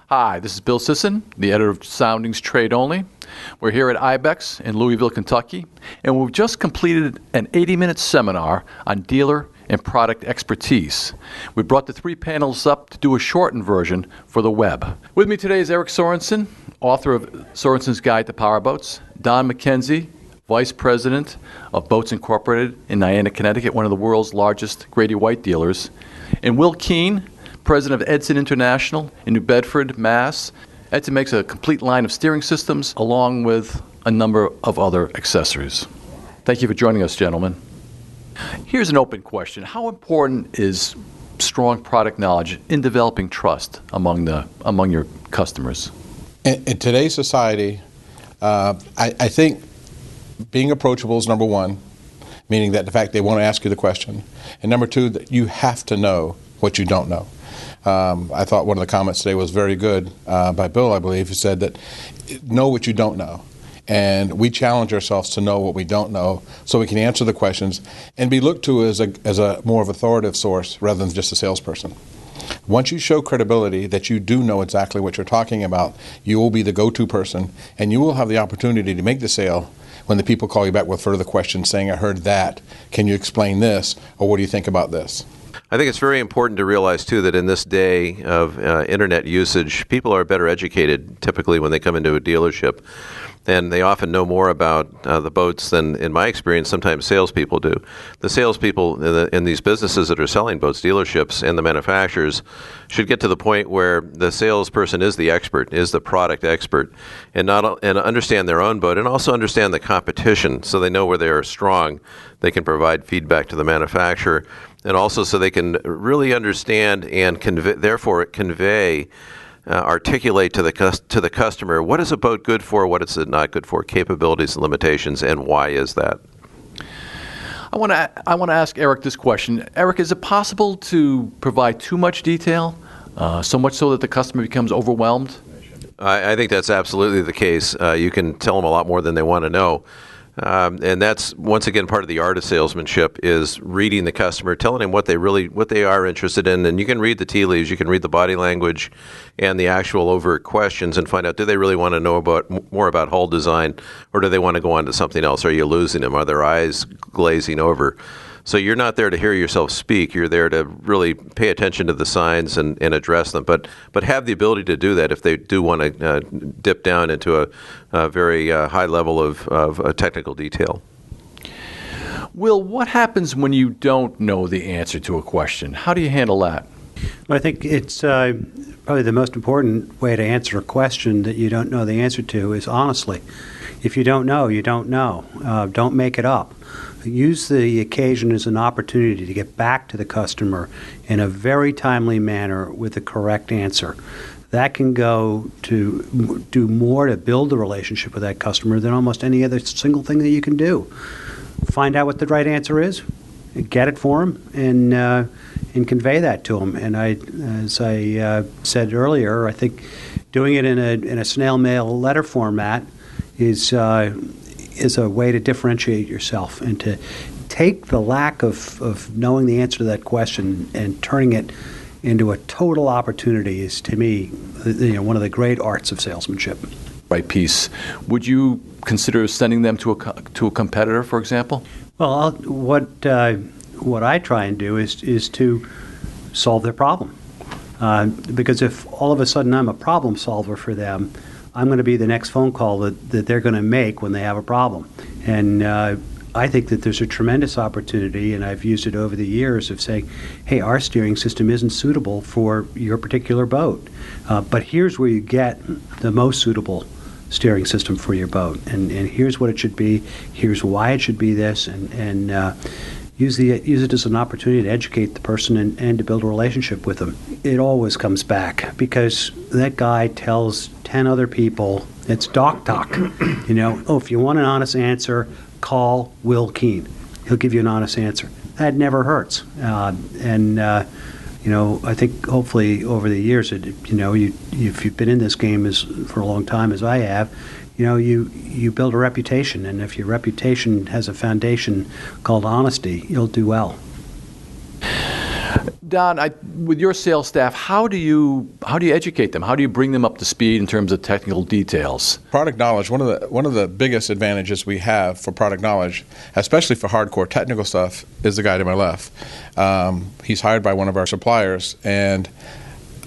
Hi, this is Bill Sisson, the editor of Soundings Trade Only. We're here at IBEX in Louisville, Kentucky, and we've just completed an 80-minute seminar on dealer and product expertise. We brought the three panels up to do a shortened version for the web. With me today is Eric Sorensen, author of Sorensen's Guide to Powerboats, Don McKenzie, Vice President of Boats Incorporated in Niantic, Connecticut, one of the world's largest Grady White dealers, and Will Keene, President of Edson International in New Bedford, Mass. Edson makes a complete line of steering systems along with a number of other accessories. Thank you for joining us, gentlemen. Here's an open question. How important is strong product knowledge in developing trust among your customers? In today's society, I think being approachable is number one, meaning that the fact they want to ask you the question. And number two, that you have to know what you don't know. I thought one of the comments today was very good by Bill, I believe, who said that know what you don't know. And we challenge ourselves to know what we don't know so we can answer the questions and be looked to as a more of authoritative source rather than just a salesperson. Once you show credibility that you do know exactly what you're talking about, you will be the go-to person and you will have the opportunity to make the sale when the people call you back with further questions saying, I heard that, can you explain this, or what do you think about this? I think it's very important to realize, too, that in this day of internet usage, people are better educated typically when they come into a dealership. And they often know more about the boats than, in my experience, sometimes salespeople do. The salespeople in these businesses that are selling boats, dealerships, and the manufacturers should get to the point where the salesperson is the expert, is the product expert, and understand their own boat and also understand the competition so they know where they are strong. They can provide feedback to the manufacturer, and also so they can really understand and convey articulate to the customer what is a boat good for, what is it not good for, capabilities and limitations, and why is that? I want to ask Eric this question. Eric, is it possible to provide too much detail, so much so that the customer becomes overwhelmed? I think that's absolutely the case. You can tell them a lot more than they want to know. And that's, once again, part of the art of salesmanship is reading the customer, telling them what they are interested in. And you can read the tea leaves, you can read the body language and the actual overt questions and find out, do they really want to know more about hull design, or do they want to go on to something else? Are you losing them? Are their eyes glazing over? So you're not there to hear yourself speak. You're there to really pay attention to the signs and address them, but have the ability to do that if they do want to dip down into a very high level of technical detail. Will, what happens when you don't know the answer to a question? How do you handle that? Well, I think it's probably the most important way to answer a question that you don't know the answer to is honestly. If you don't know, you don't know. Don't make it up. Use the occasion as an opportunity to get back to the customer in a very timely manner with the correct answer. That can go to do more to build a relationship with that customer than almost any other single thing that you can do. Find out what the right answer is, get it for them, and convey that to them. And as I said earlier, I think doing it in a snail mail letter format is a way to differentiate yourself and to take the lack of knowing the answer to that question and turning it into a total opportunity is, to me, one of the great arts of salesmanship. Right piece. Would you consider sending them to a competitor, for example? Well, what I try and do is to solve their problem. Because if all of a sudden I'm a problem solver for them, I'm going to be the next phone call that they're going to make when they have a problem. And I think that there's a tremendous opportunity, and I've used it over the years, of saying, hey, our steering system isn't suitable for your particular boat. But here's where you get the most suitable steering system for your boat. And here's what it should be. Here's why it should be this. And use it as an opportunity to educate the person and to build a relationship with them. It always comes back because that guy tells 10 other people, it's doc talk. If you want an honest answer, call Will Keene. He'll give you an honest answer. That never hurts. I think hopefully over the years, if you've been in this game for a long time as I have, you build a reputation, and if your reputation has a foundation called honesty, you'll do well. Don, with your sales staff, how do you educate them? How do you bring them up to speed in terms of technical details? Product knowledge. One of the biggest advantages we have for product knowledge, especially for hardcore technical stuff, is the guy to my left. He's hired by one of our suppliers, and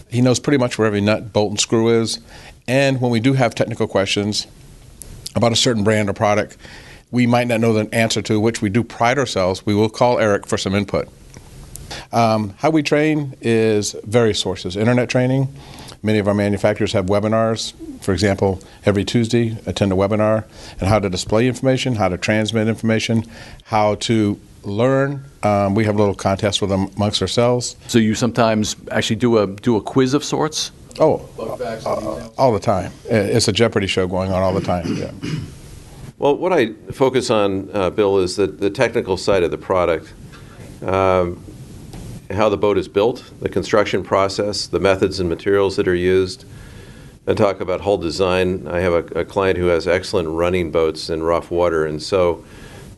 he knows pretty much where every nut, bolt, and screw is. And when we do have technical questions about a certain brand or product we might not know the answer to, which we do pride ourselves, we will call Eric for some input. How we train is various sources. Internet training. Many of our manufacturers have webinars. For example, every Tuesday, attend a webinar on how to display information, how to transmit information, how to learn. We have a little contest with them amongst ourselves. So you sometimes actually do a quiz of sorts? Oh, all the time. It's a Jeopardy show going on all the time. Yeah. Well, what I focus on, Bill, is the technical side of the product. How the boat is built, the construction process, the methods and materials that are used. I talk about hull design. I have a client who has excellent running boats in rough water, and so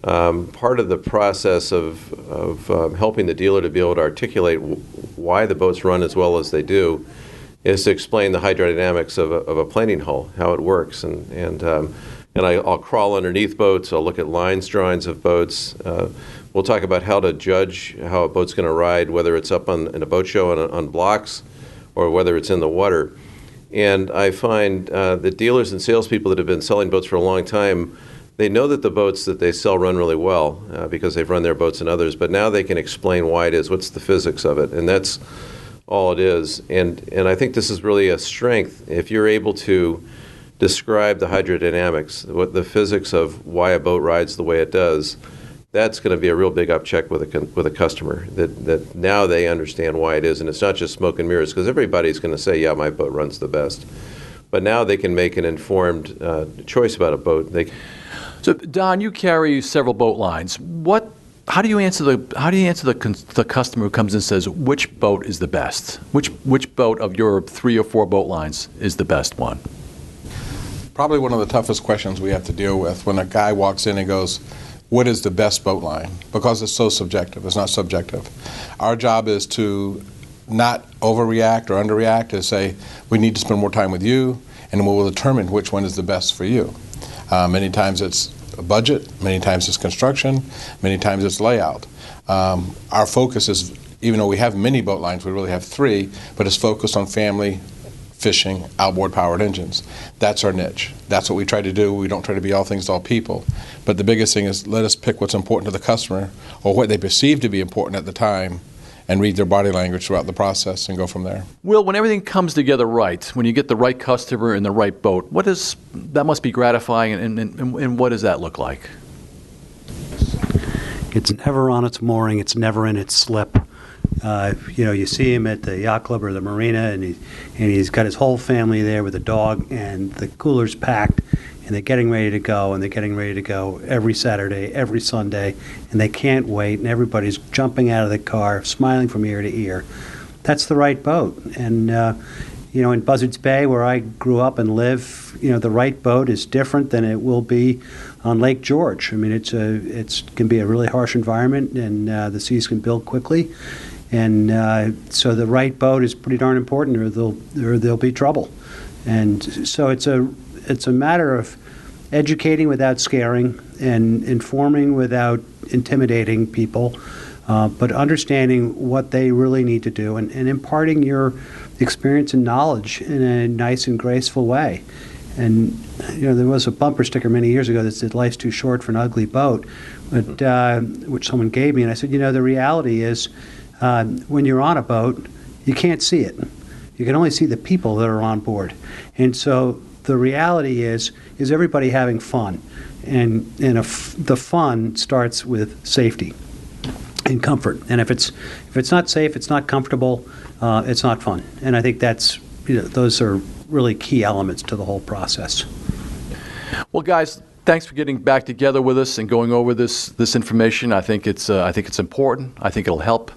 part of the process of helping the dealer to be able to articulate why the boats run as well as they do is to explain the hydrodynamics of a planing hull, how it works, and I'll crawl underneath boats. I'll look at lines drawings of boats. We'll talk about how to judge how a boat's going to ride, whether it's up in a boat show on blocks or whether it's in the water. And I find that dealers and salespeople that have been selling boats for a long time, they know that the boats that they sell run really well because they've run their boats and others, but now they can explain why it is, what's the physics of it, and that's all it is. And I think this is really a strength. If you're able to describe the hydrodynamics, what the physics of why a boat rides the way it does, that's going to be a real big upcheck with a customer, that now they understand why it is. And it's not just smoke and mirrors, because everybody's going to say, yeah, my boat runs the best. But now they can make an informed choice about a boat. So, Don, you carry several boat lines. How do you answer the customer who comes and says, which boat is the best? Which boat of your 3 or 4 boat lines is the best one? Probably one of the toughest questions we have to deal with when a guy walks in and goes, what is the best boat line? Because it's so subjective. It's not subjective. Our job is to not overreact or underreact, to say we need to spend more time with you, and we will determine which one is the best for you. Many times it's a budget, many times it's construction, many times it's layout. Our focus is, even though we have many boat lines, we really have 3, but it's focused on family, fishing, outboard powered engines. That's our niche. That's what we try to do. We don't try to be all things to all people. But the biggest thing is, let us pick what's important to the customer or what they perceive to be important at the time and read their body language throughout the process and go from there. Will, when everything comes together right, when you get the right customer and the right boat, that must be gratifying, and what does that look like? It's never on its mooring. It's never in its slip. You see him at the yacht club or the marina, and he's got his whole family there with a dog, and the cooler's packed, and they're getting ready to go, and they're getting ready to go every Saturday, every Sunday, and they can't wait, and everybody's jumping out of the car, smiling from ear to ear. That's the right boat. And in Buzzards Bay, where I grew up and live, the right boat is different than it will be on Lake George. I mean, it can be a really harsh environment, and the seas can build quickly. And so the right boat is pretty darn important, or there'll be trouble. And so it's a matter of educating without scaring and informing without intimidating people, but understanding what they really need to do and imparting your experience and knowledge in a nice and graceful way. And there was a bumper sticker many years ago that said, "Life's too short for an ugly boat," which someone gave me, and I said, the reality is, when you're on a boat, you can't see it. You can only see the people that are on board. And so the reality is everybody having fun. And the fun starts with safety and comfort. And if it's not safe, it's not comfortable, it's not fun. And I think those are really key elements to the whole process. Well, guys, thanks for getting back together with us and going over this information. I think it's important. I think it'll help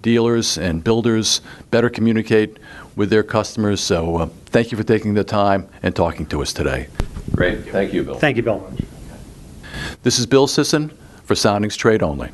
dealers and builders better communicate with their customers. So thank you for taking the time and talking to us today. Great. Thank you, Bill. Thank you, Bill. This is Bill Sisson for Soundings Trade Only.